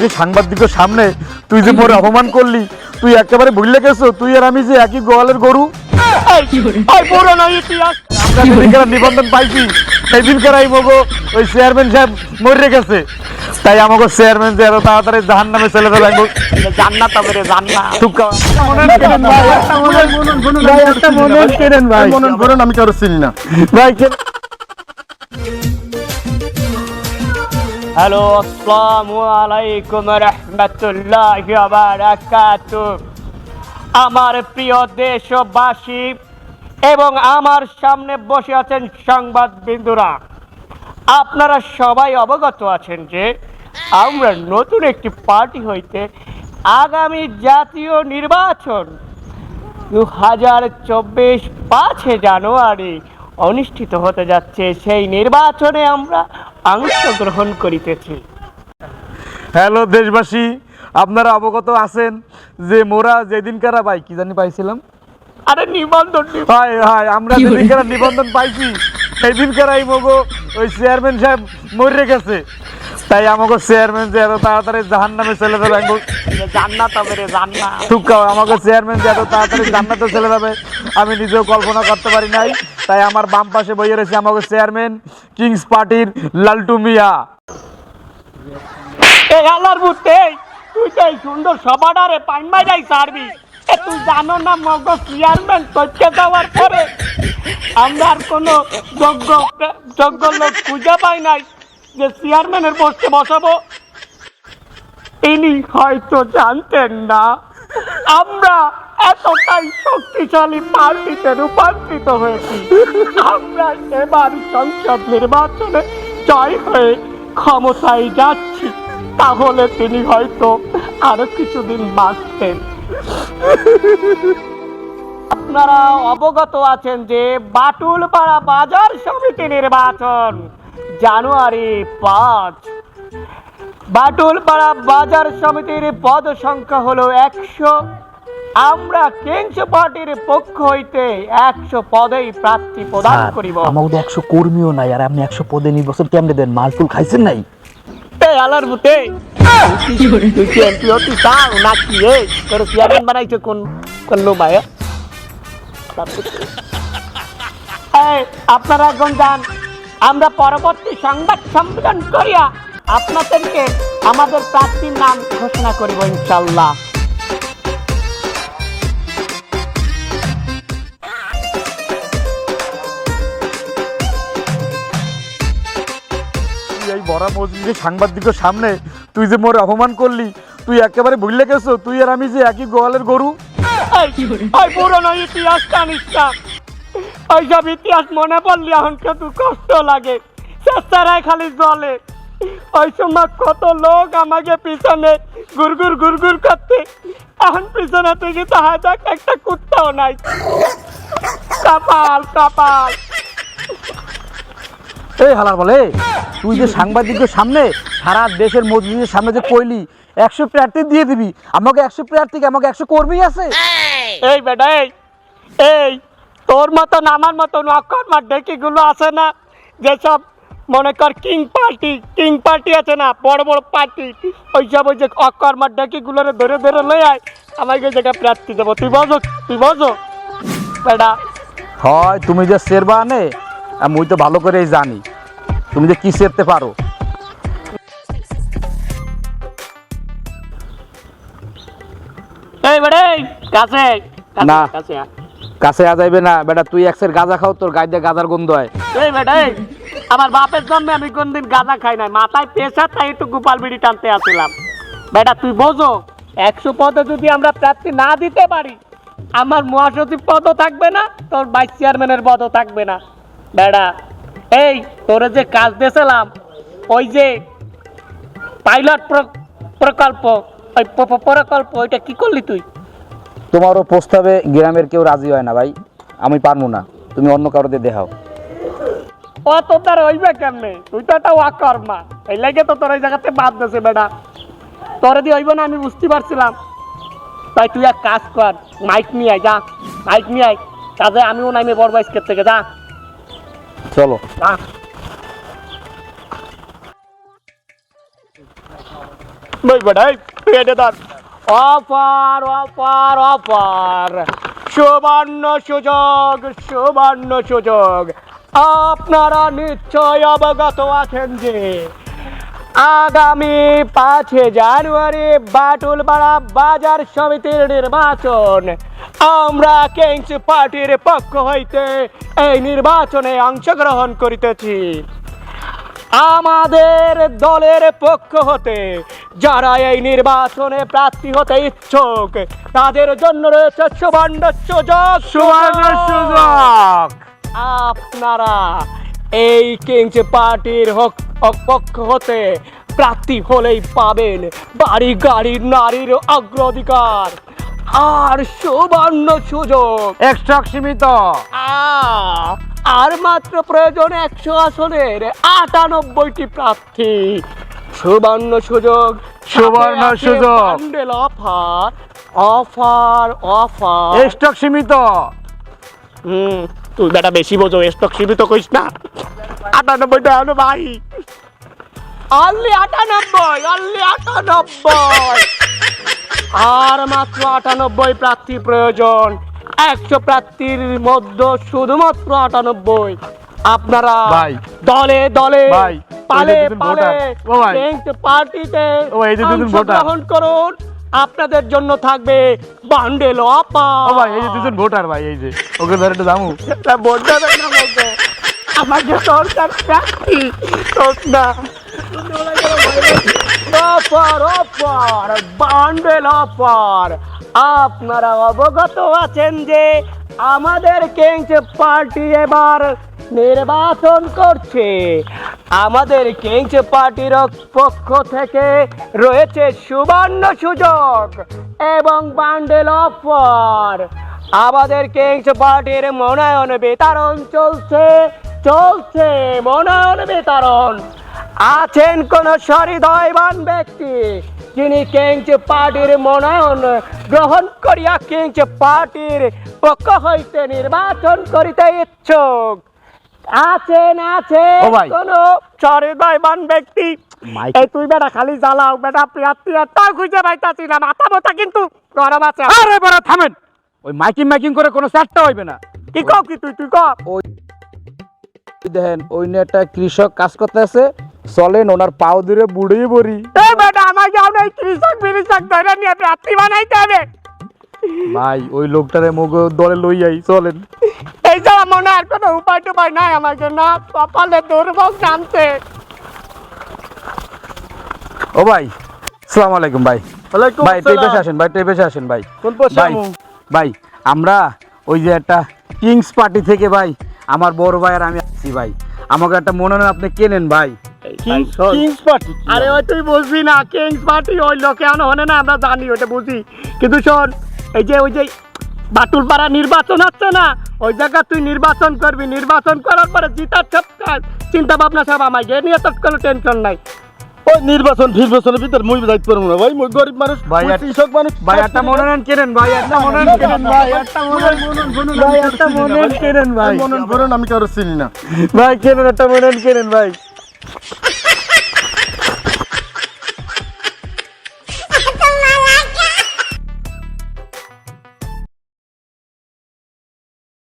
যে সাংবাদিকের সামনে তুই যে মোর অপমান করলি, তুই একেবারে ভুলে গেছো তুই আর আমি যে একই গোয়ালের গরু। নিবন্ধন পাইছি সেদিনকার ওই চেয়ারম্যান সাহেব মরে গেছে, তাই আমাকে চেয়ারম্যান যে এত তাড়াতাড়ি জাহান্নামে চলে যাবে জান্নাত হবে রে জান্নাত। আমি কারো চিনি না ভাই। হ্যালো, আসসালামু আলাইকুম রাহমাতুল্লাহি ওয়া বারাকাতুহু। আমার প্রিয় দেশবাসী এবং আমার সামনে বসে আছেন সংবাদবৃন্দরা, আপনারা সবাই অবগত আছেন যে আমরা নতুন একটি পার্টি হইতে আগামী জাতীয় নির্বাচন 2024 5 জানুয়ারি অনুষ্ঠিত হতে যাচ্ছে। সেই নির্বাচনে আমরা অংশগ্রহণ করিতেছি। হ্যালো দেশবাসী, আপনারা অবগত আছেন যে মোরা যেদিনকার ভাই কি জানি পাইছিলাম, আরে নিবন্ধন, আমরা যেদিনকার নিবন্ধন পাইছি সেদিনকার ওই চেয়ারম্যান সাহেব মরে গেছে, তাই আমাকে চেয়ারম্যান যে এত তাড়াতাড়ি জাহান্নামে চলে যাবে জান্নাত হবে রে জান্নাত। আমাকে চেয়ারম্যান যে এত তাড়াতাড়ি জান্নাতে চলে যাবে আমি নিজেও কল্পনা করতে পারি নাই। তাই আমার বাম পাশে বইয়ে রয়েছে আমাকে চেয়ারম্যান কিংস পার্টির লালটু মিয়া। এই আল্লাহর বুতে, তুই তো এই সুন্দর সভাটারে পাইমাই যাই সারবি। তুই জানো না মগ চেয়ারম্যান করতে যাওয়ার পরে আমরা আর কোনো যোগ্য লোক খুঁজে পাই নাই যে চেয়ারম্যানের পোস্টে বসাবো। তিনি হয়তো জানতেন না আমরা এতটাই শক্তিশালী পার্টিতে রূপান্তরিত হয়েছি। আমরা এবার সংসদ নির্বাচনে জয় হয়ে ক্ষমতায় যাচ্ছি, তাহলে তিনি হয়তো আরো কিছুদিন বাঁচতেন। আপনারা অবগত আছেন যে বাটুলপাড়া বাজার সমিতি নির্বাচন জানুয়ারি 5। বাটুলপাড়া বাজার সমিতির পদ সংখ্যা হলো 100। আমরা কিংস পার্টির পক্ষ হইতে 100 পদেই প্রার্থী প্রদান করিব। আমাদের 100 কর্মীও নাই, আর আপনি 100 পদে নির্বাচন কেমনে দেন? মালটুল খাইছেন নাই? এই আলার বুতে, তুই কি এমপি হতে চাও নাকি? তোর চেয়ারম্যান বানাইছে কোন ভাই? আপনারা একজন যান, আমরা পরবর্তী সংবাদ সম্মেলন করিয়া আপনাদেরকে আমাদের প্রার্থীর নাম ঘোষণা করিব ইনশাল্লাহ। এই বড় মজলিসে সাংবাদিকের সামনে তুই যে মোর অপমান করলি, তুই একেবারে ভুলে গেছো তুই আর আমি যে একই গোয়ালের গরু। পুরনো ইতিহাস জানিস না? ওইসব ইতিহাস মনে পড়লে এখন কিন্তু কষ্ট লাগে, চেষ্টারাই খালি জলে। ওই সময় কত লোক আমাকে পিছনে গুড়গুড় করতে, এখন পিছনে থেকে তাহা যাক একটা কুত্তাও নাই। কপাল। এই হালার বলে, তুই যে সাংবাদিকের সামনে সারা দেশের মজলিসের সামনে যে কইলি 100 প্রার্থী দিয়ে দিবি, আমাকে 100 প্রার্থীকে আমাকে 100 কর্মী আছে। এই বেটা, এই তোর মতন আমার মতন অকর্মার ডেকিগুলো আছে না, যেসব মনে কর কিং পার্টি আছে না, বড় বড় পার্টি, ওইসব ওই যে অকর্মার ডেকিগুলোরে ধরে লই আয়, আমাকে যেটা প্রার্থী দেবো। তুই বোঝো বেটা। হয় তুমি যে সেরবা আনে আমি তো ভালো করেই জানি তুমি যে কি সেরতে পারো। এই বেটা, কাছে না, কাছে যাইবে না বেটা। তুই একসের গাঁজা খাও, তোর গায়ে দিয়ে গাঁজার গন্ধ হয়। এই বেটা, আমার বাপের জন্মে আমি কোনদিন গাঁজা খাই নাই, মাথায় পেশা, তাই একটু গোপাল বিড়ি টানতে আসছিলাম। বেটা তুই বোঝো, 100 পদে যদি আমরা প্রার্থী না দিতে পারি, আমার মহাসচিব পদও থাকবে না, তোর ভাইস চেয়ারম্যানের পদও থাকবে না। বেটা, এই তোরে যে কাজ দিয়েছিলাম, ওই যে পাইলট প্রকল্প, ওই প্রকল্প, ওইটা কি করলি তুই? তোমারও প্রস্তাবে গ্রামের কেউ রাজি হয় না ভাই, আমি পারবো না, তুমি অন্য কারোতে দেখাও। ও তো তার হইবে কেমনে? তুই তো একটা অকর্মা, এই লাগে তো তোর এই জায়গাতে বাদ দিয়েছে। বেটা তোরে দিয়ে হইবে না আমি বুঝতে পারছিলাম, তাই তুই এক কাজ কর, মাইক নিয়ে আয়, যা মাইক নিয়ে আয়, কাজে আমিও নাইমে বড় বাইস্কের থেকে, যা চলো। বই বেটাই তুই এটা ধর। অফার অফার অফার, সুবর্ণ সুযোগ সুবর্ণ সুযোগ। আপনারা নিশ্চয় অবগত আছেন যে আগামী 5 জানুয়ারি বাটুলপাড়া বাজার সমিতির নির্বাচন। আমরা কিংস পার্টির পক্ষ হইতে এই নির্বাচনে অংশগ্রহণ করিতেছি। আমাদের দলের পক্ষ হতে যারা এই নির্বাচনে প্রার্থী হতে ইচ্ছুক তাদের জন্য রয়েছে সুবর্ণ সুযোগ সুবর্ণ সুযোগ। আপনারা এই কিংস পার্টির পক্ষ হতে প্রার্থী হলেই পাবেন বাড়ি গাড়ি নারীর অগ্রাধিকার আর সুবর্ণ সুযোগ। স্টক সীমিত। আর মাত্র প্রয়োজন 100 আসনের 98টি প্রার্থী। সুবর্ণ সুযোগ সুবর্ণ সুযোগ। Bundle offer offer offer. Stock সীমিত। তুই বেটা বেশি বোঝো, স্টক সীমিত কইস না। 98টা হলো ভাই, অনলি 98, অনলি 98। আর মাত্র 98 প্রার্থী প্রয়োজন। 100 প্রার্থীর মধ্যে শুধুমাত্র 98। আপনারা ভাই, দলে দলে ভাই, পালে এই যে দুজন পালে ভোটার। ও ভাই। কিংস পার্টিতে ও এই যে দুজন ভোটার। অংশগ্রহণ করুন। আপনাদের জন্য থাকবে বান্ডেল অফার। ও ভাই, এই যে দুজন ভোটার ভাই, এই যে ওকে ধরে একটু দামু। ভোট দেবেন না বলতে আমাকে সরকার প্রার্থী না। Offer offer bundle offer. আপনারা অবগত আছেন যে আমাদের কিংস পার্টি এবার নির্বাচন করছে। আমাদের কিংস পার্টির পক্ষ থেকে রয়েছে সুবর্ণ সুযোগ এবং বান্ডেল অফার। আমাদের কিংস পার্টির মনোনয়ন বিতরণ চলছে চলছে মনোনয়ন বিতরণ। আছেন কোন সহৃদয়বান ব্যক্তি যিনি কিংস পার্টির মনোনয়ন গ্রহণ করিয়া কিংস পার্টির পক্ষ হইতে নির্বাচন করিতে ইচ্ছুক? আছেন আছেন ও ভাই। কোন সহৃদয়বান ব্যক্তি? মাইক- এই তুই বেটা খালি জ্বালাও বেটা, প্রার্থী তা খুঁজে পাইতাছি না। মাথা মোটা কিন্তু গরম আছে। আরে বড় থামেন, ওই মাইকিং মাইকিং করে কোনো চারটা হইবে না। কি কও কি তুই কও। ওই দেখেন ওই নিয়ে একটা কৃষক কাজ করতে আছে, চলেন ওনার পাও ধরে বুড়িয়ে পড়ি। এই বেটা আমার যাও না, কৃষক বিরিষক ধরে নিয়ে প্রার্থী বানাইতে হবে। ভাই ওই লোকটারে মুগ দলে লই যাই, চলেন। এই যে মনে আর কোনো উপায় টুপায় নাই আমাকে না, কপালে দুর্ভোগ নামছে। ও ভাই, আসসালামু আলাইকুম ভাই। ভাই টেপেছে আসেন, ভাই টেপেছে আসেন ভাই। কোন পাশে ভাই আমু? ভাই আমরা ওই যে একটা কিংস পার্টি থেকে ভাই আমার বড় ভাই আর আমি আসছি ভাই, আমাকে একটা মনোনয়ন আপনি কেনেন ভাই। Kings party. আরে ওই তুই বুঝবি না, কিংস পার্টি ওই লোকে হনে না, আমরা জানি ওটা বুঝি। কিন্তু শোন, ওই যে বাটুলপাড়া নির্বাচন হচ্ছে না, ওই জায়গা তুই নির্বাচন করবি। নির্বাচন করার পরে জিতার সব চিন্তা ভাবনা সব আমাকে, এ নিয়ে তোর কোনো টেনশন নাই। ওই নির্বাচন ফিরবাচনের ভিতর মুই যাইতে পারবো না ভাই, মুই গরিব মানুষ, ভাই, মুই কৃষক মানুষ। ভাই একটা মনোনয়ন কেনেন ভাই, একটা মনোনয়ন কেনেন ভাই, একটা মনোনয়ন ভাই, একটা মনোনয়ন কেনেন ভাই, মনন ভরণ আমি কারো চিনি না। ভাই কেনেন একটা মনোনয়ন কেনেন ভাই।